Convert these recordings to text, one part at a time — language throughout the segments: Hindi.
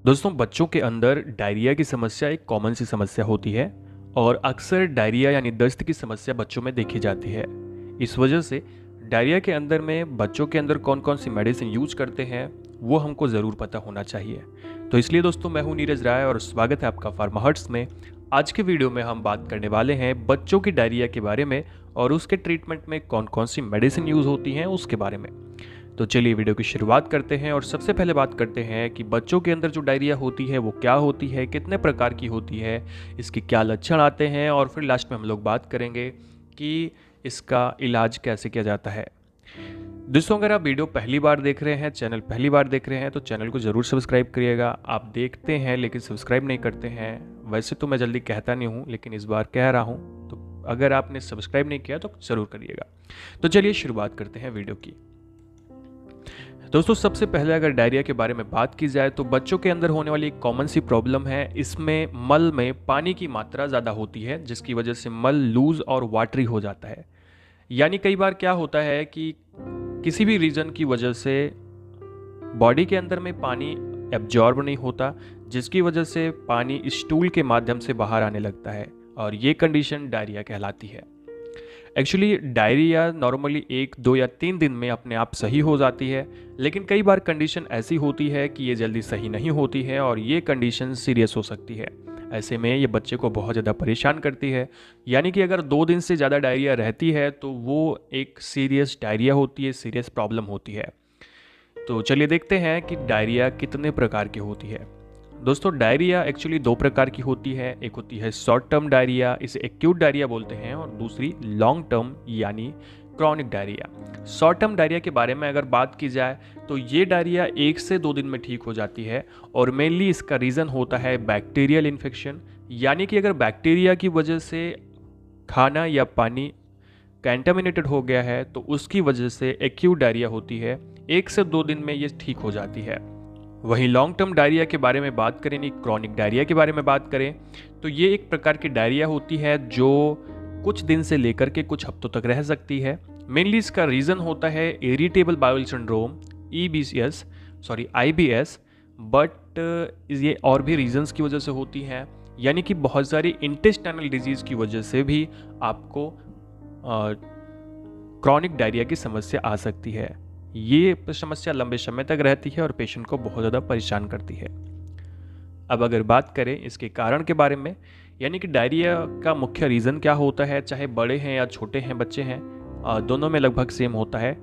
दोस्तों, बच्चों के अंदर डायरिया की समस्या एक कॉमन सी समस्या होती है और अक्सर डायरिया यानी दस्त की समस्या बच्चों में देखी जाती है। इस वजह से डायरिया के अंदर में बच्चों के अंदर कौन कौन सी मेडिसिन यूज करते हैं वो हमको ज़रूर पता होना चाहिए। तो इसलिए दोस्तों, मैं हूं नीरज राय और स्वागत है आपका फार्माहर्ट्स में। आज के वीडियो में हम बात करने वाले हैं बच्चों की डायरिया के बारे में और उसके ट्रीटमेंट में कौन कौन सी मेडिसिन यूज़ होती हैं उसके बारे में। तो चलिए वीडियो की शुरुआत करते हैं और सबसे पहले बात करते हैं कि बच्चों के अंदर जो डायरिया होती है वो क्या होती है, कितने प्रकार की होती है, इसके क्या लक्षण आते हैं और फिर लास्ट में हम लोग बात करेंगे कि इसका इलाज कैसे किया जाता है। दोस्तों, अगर आप वीडियो पहली बार देख रहे हैं, चैनल पहली बार देख रहे हैं तो चैनल को ज़रूर सब्सक्राइब करिएगा। आप देखते हैं लेकिन सब्सक्राइब नहीं करते हैं। वैसे तो मैं जल्दी कहता नहीं हूँ लेकिन इस बार कह रहा हूँ, तो अगर आपने सब्सक्राइब नहीं किया तो ज़रूर करिएगा। तो चलिए शुरुआत करते हैं वीडियो की। दोस्तों, सबसे पहले अगर डायरिया के बारे में बात की जाए तो बच्चों के अंदर होने वाली एक कॉमन सी प्रॉब्लम है। इसमें मल में पानी की मात्रा ज़्यादा होती है जिसकी वजह से मल लूज और वाटरी हो जाता है। यानी कई बार क्या होता है कि किसी भी रीज़न की वजह से बॉडी के अंदर में पानी एब्जॉर्ब नहीं होता, जिसकी वजह से पानी स्टूल के माध्यम से बाहर आने लगता है और ये कंडीशन डायरिया कहलाती है। एक्चुअली डायरिया नॉर्मली 1, 2 या 3 दिन में अपने आप सही हो जाती है, लेकिन कई बार कंडीशन ऐसी होती है कि ये जल्दी सही नहीं होती है और ये कंडीशन सीरियस हो सकती है। ऐसे में ये बच्चे को बहुत ज़्यादा परेशान करती है। यानी कि अगर 2 दिन से ज़्यादा डायरिया रहती है तो वो एक सीरियस डायरिया होती है, सीरियस प्रॉब्लम होती है। तो चलिए देखते हैं कि डायरिया कितने प्रकार की होती है। दोस्तों, डायरिया एक्चुअली 2 प्रकार की होती है। एक होती है शॉर्ट टर्म डायरिया, इसे एक्यूट डायरिया बोलते हैं, और दूसरी लॉन्ग टर्म यानी chronic diarrhoea. Short term diarrhoea के बारे में अगर बात की जाए तो ये डायरिया 1 से 2 दिन में ठीक हो जाती है और मेनली इसका रीज़न होता है बैक्टीरियल इन्फेक्शन। यानी कि अगर बैक्टीरिया की वजह से खाना या पानी कंटामिनेटेड हो गया है तो उसकी वजह से एक्यूट डायरिया होती है। 1 से 2 दिन में ये ठीक हो जाती है। वहीं लॉन्ग टर्म डायरिया के बारे में बात करें, नहीं क्रॉनिक डायरिया के बारे में बात करें, तो ये एक प्रकार की डायरिया होती है जो कुछ दिन से लेकर के कुछ हफ्तों तक रह सकती है। मेनली इसका रीज़न होता है irritable bowel syndrome, EBS, sorry IBS, but ये और भी रीजंस की वजह से होती है। यानी कि बहुत सारी इंटेस्टाइनल डिजीज़ की वजह से भी आपको क्रॉनिक डायरिया की समस्या आ सकती है। ये समस्या लंबे समय तक रहती है और पेशेंट को बहुत ज़्यादा परेशान करती है। अब अगर बात करें इसके कारण के बारे में, यानी कि डायरिया का मुख्य रीज़न क्या होता है, चाहे बड़े हैं या छोटे हैं बच्चे हैं, दोनों में लगभग सेम होता है।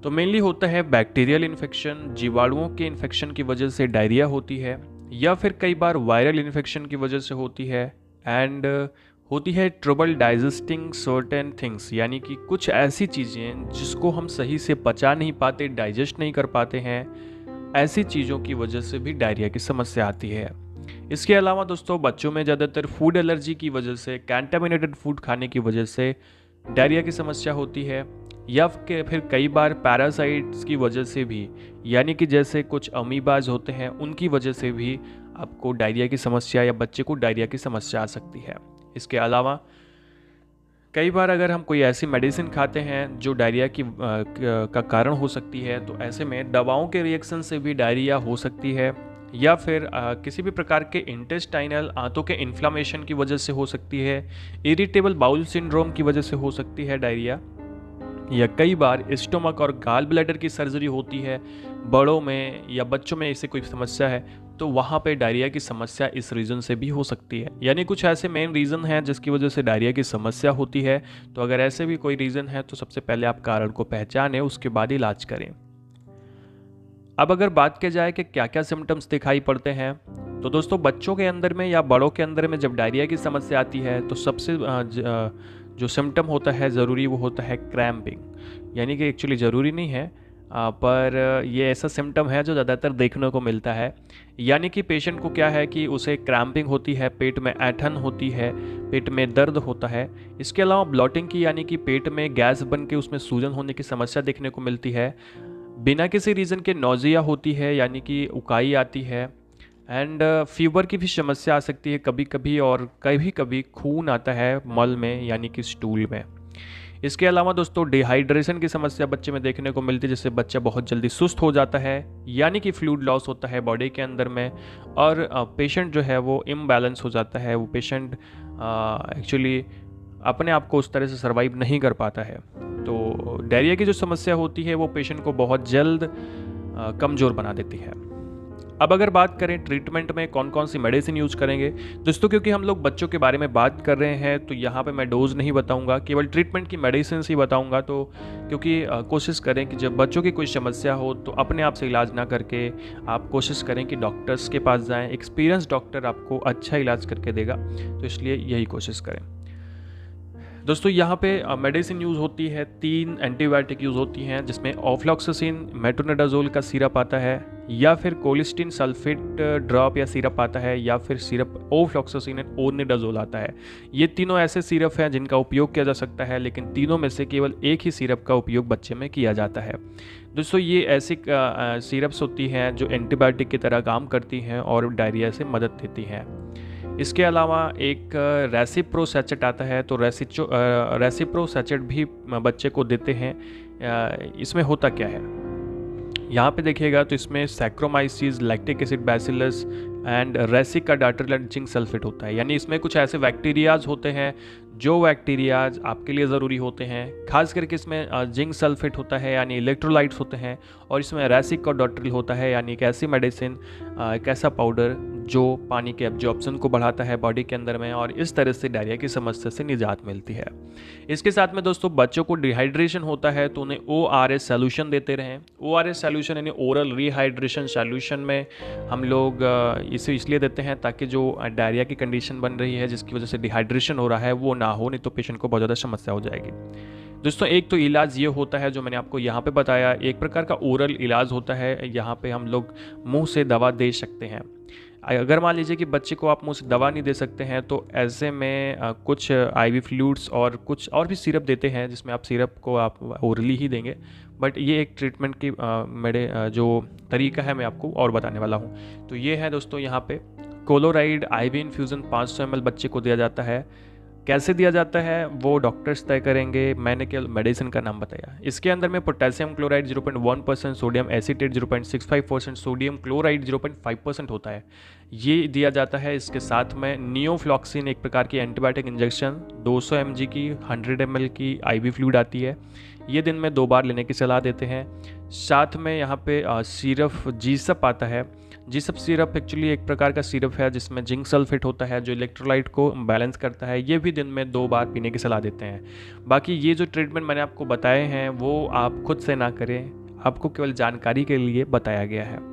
तो मेनली होता है बैक्टीरियल इन्फेक्शन, जीवाणुओं के इन्फेक्शन की वजह से डायरिया होती है, या फिर कई बार वायरल इन्फेक्शन की वजह से होती है। एंड होती है ट्रबल डाइजेस्टिंग सर्टेन थिंग्स, यानी कि कुछ ऐसी चीज़ें जिसको हम सही से पचा नहीं पाते, डाइजेस्ट नहीं कर पाते हैं, ऐसी चीज़ों की वजह से भी डायरिया की समस्या आती है। इसके अलावा दोस्तों, बच्चों में ज़्यादातर फूड एलर्जी की वजह से, कंटामिनेटेड फूड खाने की वजह से डायरिया की समस्या होती है, या फिर कई बार पैरासाइट्स की वजह से भी, यानी कि जैसे कुछ अमीबाज होते हैं उनकी वजह से भी आपको डायरिया की समस्या या बच्चे को डायरिया की समस्या आ सकती है। इसके अलावा कई बार अगर हम कोई ऐसी मेडिसिन खाते हैं जो डायरिया का कारण हो सकती है, तो ऐसे में दवाओं के रिएक्शन से भी डायरिया हो सकती है, या फिर किसी भी प्रकार के इंटेस्टाइनल आंतों के इन्फ्लामेशन की वजह से हो सकती है, इरिटेबल बाउल सिंड्रोम की वजह से हो सकती है डायरिया, या कई बार स्टोमक और गाल ब्लैडर की सर्जरी होती है बड़ों में या बच्चों में, ऐसे कोई समस्या है तो वहाँ पे डायरिया की समस्या इस रीज़न से भी हो सकती है। यानी कुछ ऐसे मेन रीज़न हैं जिसकी वजह से डायरिया की समस्या होती है। तो अगर ऐसे भी कोई रीज़न है तो सबसे पहले आप कारण को पहचानें, उसके बाद इलाज करें। अब अगर बात की जाए कि क्या क्या सिम्टम्स दिखाई पड़ते हैं, तो दोस्तों बच्चों के अंदर में या बड़ों के अंदर में जब डायरिया की समस्या आती है तो सबसे जो सिम्टम होता है ज़रूरी वो होता है क्रैम्पिंग। यानी कि एक्चुअली ज़रूरी नहीं है, पर ये ऐसा सिम्टम है जो ज़्यादातर देखने को मिलता है। यानी कि पेशेंट को क्या है कि उसे क्रैम्पिंग होती है, पेट में ऐंठन होती है, पेट में दर्द होता है। इसके अलावा ब्लॉटिंग की, यानी कि पेट में गैस बन के उसमें सूजन होने की समस्या देखने को मिलती है। बिना किसी रीज़न के नौजिया होती है, यानी कि उकाई आती है। एंड फीवर की भी समस्या आ सकती है कभी कभी, और कभी कभी खून आता है मल में, यानी कि स्टूल में। इसके अलावा दोस्तों डिहाइड्रेशन की समस्या बच्चे में देखने को मिलती है, जिससे बच्चा बहुत जल्दी सुस्त हो जाता है, यानी कि फ्लूइड लॉस होता है बॉडी के अंदर में, और पेशेंट जो है वो इम्बैलेंस हो जाता है। वो पेशेंट एक्चुअली अपने आप को उस तरह से सर्वाइव नहीं कर पाता है। तो डायरिया की जो समस्या होती है वो पेशेंट को बहुत जल्द कमज़ोर बना देती है। अब अगर बात करें ट्रीटमेंट में कौन कौन सी मेडिसिन यूज़ करेंगे दोस्तों, क्योंकि हम लोग बच्चों के बारे में बात कर रहे हैं तो यहाँ पे मैं डोज नहीं बताऊँगा, केवल ट्रीटमेंट की मेडिसिन ही बताऊँगा। तो क्योंकि कोशिश करें कि जब बच्चों की कोई समस्या हो तो अपने आप से इलाज ना करके आप कोशिश करें कि डॉक्टर्स के पास जाएँ। एक्सपीरियंस डॉक्टर आपको अच्छा इलाज करके देगा, तो इसलिए यही कोशिश करें। दोस्तों यहाँ पे मेडिसिन यूज़ होती है, 3 एंटीबायोटिक यूज़ होती हैं, जिसमें ऑफ्लॉक्सासिन मेट्रोनिडाजोल का सिरप आता है, या फिर कोलिस्टिन सल्फेट ड्रॉप या सिरप आता है, या फिर सिरप ओफ्लॉक्सासिन एंड ओनिडाजोल आता है। ये तीनों ऐसे सिरप हैं जिनका उपयोग किया जा सकता है, लेकिन तीनों में से केवल एक ही सिरप का उपयोग बच्चे में किया जाता है। दोस्तों ये ऐसी सिरप्स होती हैं जो एंटीबायोटिक की तरह काम करती हैं और डायरिया से मदद देती हैं। इसके अलावा एक रेसिप्रो सैचेट आता है, तो रेसिप्रो सैचेट भी बच्चे को देते हैं। इसमें होता क्या है, यहाँ पे देखिएगा तो इसमें Saccharomyces, lactic acid bacillus and रेसिका डाटरलेट जिंक सल्फेट होता है। यानी इसमें कुछ ऐसे बैक्टीरियाज होते हैं जो बैक्टीरियाज आपके लिए ज़रूरी होते हैं। खास करके इसमें जिंक सल्फेट होता है यानी इलेक्ट्रोलाइट्स होते हैं, और इसमें रेसिक और डॉट्रिल होता है यानी एक ऐसी मेडिसिन, एक ऐसा पाउडर जो पानी के एब्जॉर्प्शन को बढ़ाता है बॉडी के अंदर में, और इस तरह से डायरिया की समस्या से निजात मिलती है। इसके साथ में दोस्तों बच्चों को डिहाइड्रेशन होता है तो उन्हें ORS सॉल्यूशन देते रहें। ORS सॉल्यूशन यानी ओरल रिहाइड्रेशन सॉल्यूशन में हम लोग इसे इसलिए देते हैं ताकि जो डायरिया की कंडीशन बन रही है जिसकी वजह से डिहाइड्रेशन हो रहा है वो ना हो, नहीं तो पेशेंट को बहुत ज़्यादा समस्या हो जाएगी। दोस्तों एक तो इलाज ये होता है जो मैंने आपको यहाँ पे बताया, एक प्रकार का ओरल इलाज होता है। यहाँ पे हम लोग मुंह से दवा दे सकते हैं। अगर मान लीजिए कि बच्चे को आप मुंह से दवा नहीं दे सकते हैं तो ऐसे में कुछ IV फ्लूइड्स और कुछ और भी सिरप देते हैं, जिसमें आप सिरप को आप ओरली ही देंगे। बट ये एक ट्रीटमेंट की मेरे जो तरीका है मैं आपको और बताने वाला हूँ। तो ये है दोस्तों, यहाँ पे कोलोराइड IV इन्फ्यूज़न 500 ml बच्चे को दिया जाता है। कैसे दिया जाता है वो डॉक्टर्स तय करेंगे, मैंने केवल मेडिसिन का नाम बताया। इसके अंदर में potassium chloride 0.1%, sodium acetate 0.65%, sodium chloride 0.5% होता है, ये दिया जाता है। इसके साथ में नियोफ्लॉक्सिन एक प्रकार की एंटीबायोटिक इंजेक्शन 200 mg की 100 ml की IV फ्लूइड आती है, ये दिन में 2 बार लेने की सलाह देते हैं। साथ में यहाँ पे सिरप जीसप आता है। जीसप सिरप एक्चुअली एक प्रकार का सिरप है जिसमें जिंक सल्फेट होता है जो इलेक्ट्रोलाइट को बैलेंस करता है, ये भी दिन में 2 बार पीने की सलाह देते हैं। बाकी ये जो ट्रीटमेंट मैंने आपको बताए हैं वो आप खुद से ना करें, आपको केवल जानकारी के लिए बताया गया है।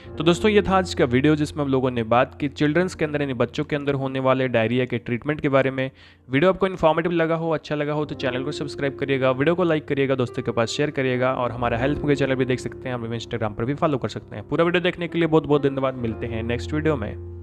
तो दोस्तों ये था आज का वीडियो जिसमें हम लोगों ने बात की चिल्ड्रंस के अंदर यानी बच्चों के अंदर होने वाले डायरिया के ट्रीटमेंट के बारे में। वीडियो आपको इन्फॉर्मेटिव लगा हो, अच्छा लगा हो तो चैनल को सब्सक्राइब करिएगा, वीडियो को लाइक करिएगा, दोस्तों के पास शेयर करिएगा, और हमारा हेल्थ के चैनल भी देख सकते हैं, हम इंस्टाग्राम पर भी फॉलो कर सकते हैं। पूरा वीडियो देखने के लिए बहुत बहुत धन्यवाद। मिलते हैं नेक्स्ट वीडियो में।